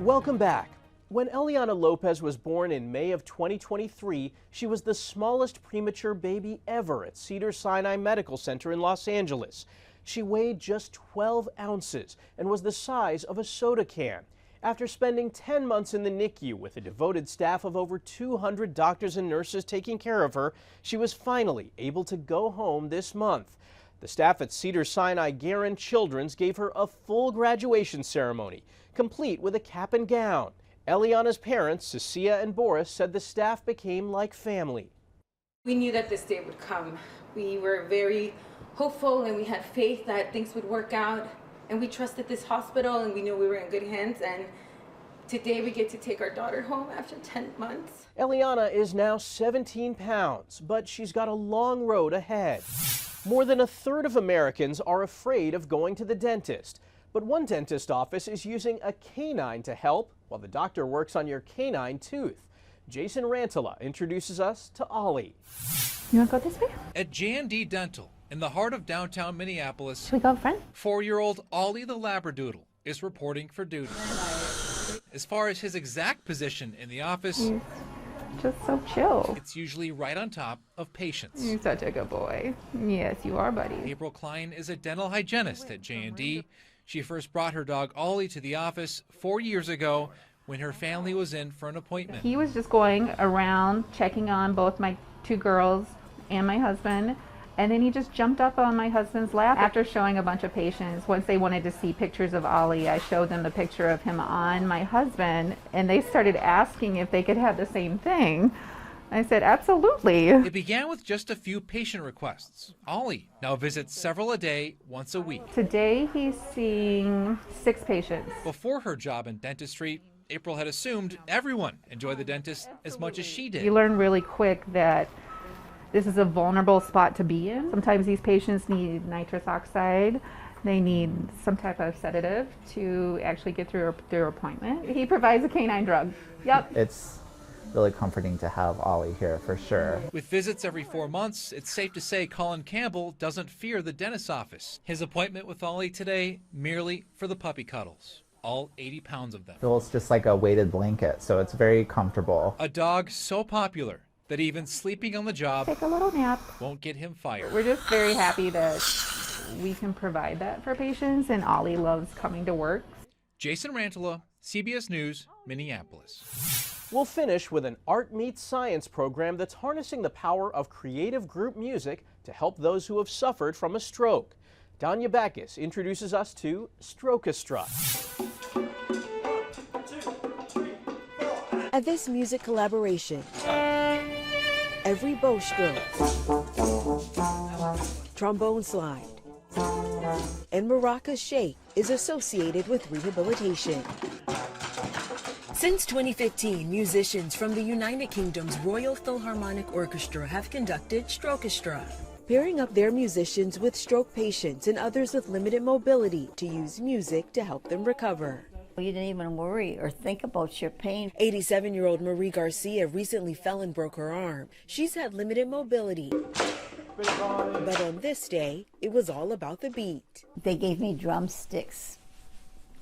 Welcome back. When Eliana Lopez was born in May of 2023, she was the smallest premature baby ever at Cedars-Sinai Medical Center in Los Angeles. She weighed just 12 ounces and was the size of a soda can. After spending 10 months in the NICU with a devoted staff of over 200 doctors and nurses taking care of her, she was finally able to go home this month. The staff at Cedars-Sinai Guerin Children's gave her a full graduation ceremony, complete with a cap and gown. Eliana's parents, Cecilia and Boris, said the staff became like family. We knew that this day would come. We were very hopeful and we had faith that things would work out. And we trusted this hospital and we knew we were in good hands. And today we get to take our daughter home after 10 months. Eliana is now 17 pounds, but she's got a long road ahead. More than a third of Americans are afraid of going to the dentist. But one dentist office is using a canine to help while the doctor works on your canine tooth. Jason Rantala introduces us to Ollie. You want to go this way? At J&D Dental, in the heart of downtown Minneapolis, Should we go up front? 4-year-old Ollie the Labradoodle is reporting for duty. As far as his exact position in the office, He's just so chill. it's usually right on top of patients. You're such a good boy. Yes, you are, buddy. April Klein is a dental hygienist at J&D. She first brought her dog Ollie to the office 4 years ago when her family was in for an appointment. He was just going around checking on both my 2 girls and my husband. And then he just jumped up on my husband's lap after showing a bunch of patients. Once they wanted to see pictures of Ollie, I showed them the picture of him on my husband, and they started asking if they could have the same thing. I said, absolutely. It began with just a few patient requests. Ollie now visits several a day, once a week. Today he's seeing 6 patients. Before her job in dentistry, April had assumed everyone enjoyed the dentist as much as she did. You learn really quick that this is a vulnerable spot to be in. Sometimes these patients need nitrous oxide. They need some type of sedative to actually get through their appointment. He provides a canine drug. Yep. It's really comforting to have Ollie here for sure. With visits every 4 months, it's safe to say Colin Campbell doesn't fear the dentist's office. His appointment with Ollie today merely for the puppy cuddles, all 80 pounds of them. It feels just like a weighted blanket, so it's very comfortable. A dog so popular that even sleeping on the job Take a little nap. won't get him fired. We're just very happy that we can provide that for patients, and Ollie loves coming to work. Jason Rantala, CBS News, Minneapolis. We'll finish with an Art Meets Science program that's harnessing the power of creative group music to help those who have suffered from a stroke. Danya Backus introduces us to Strokestra. At this music collaboration, every bow stroke, trombone slide, and maraca shake is associated with rehabilitation. Since 2015, musicians from the United Kingdom's Royal Philharmonic Orchestra have conducted Strokestra, pairing up their musicians with stroke patients and others with limited mobility to use music to help them recover. You didn't even worry or think about your pain. 87-year-old Marie Garcia recently fell and broke her arm. She's had limited mobility, but on this day, it was all about the beat. They gave me drumsticks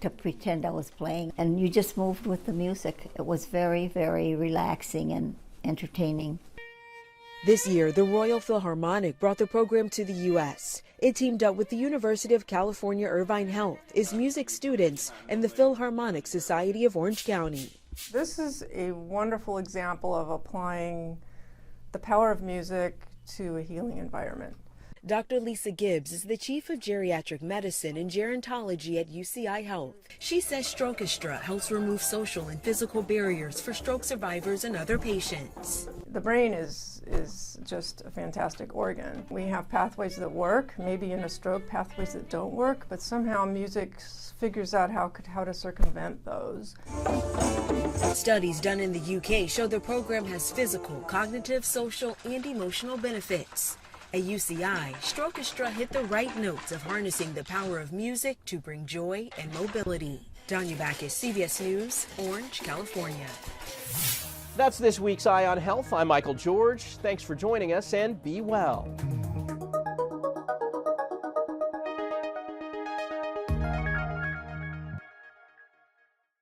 to pretend I was playing, and you just moved with the music. It was very, very relaxing and entertaining. This year, the Royal Philharmonic brought the program to the U.S. It teamed up with the University of California Irvine Health, its music students, and the Philharmonic Society of Orange County. This is a wonderful example of applying the power of music to a healing environment. Dr. Lisa Gibbs is the chief of geriatric medicine and gerontology at UCI Health. She says Strokestra helps remove social and physical barriers for stroke survivors and other patients. The brain is just a fantastic organ. We have pathways that work, maybe in a stroke pathways that don't work, but somehow music figures out how to circumvent those. Studies done in the UK show the program has physical, cognitive, social, and emotional benefits. At UCI, Strokestra hit the right notes of harnessing the power of music to bring joy and mobility. Danya Backus, CBS News, Orange, California. That's this week's Eye on Health. I'm Michael George. Thanks for joining us and be well.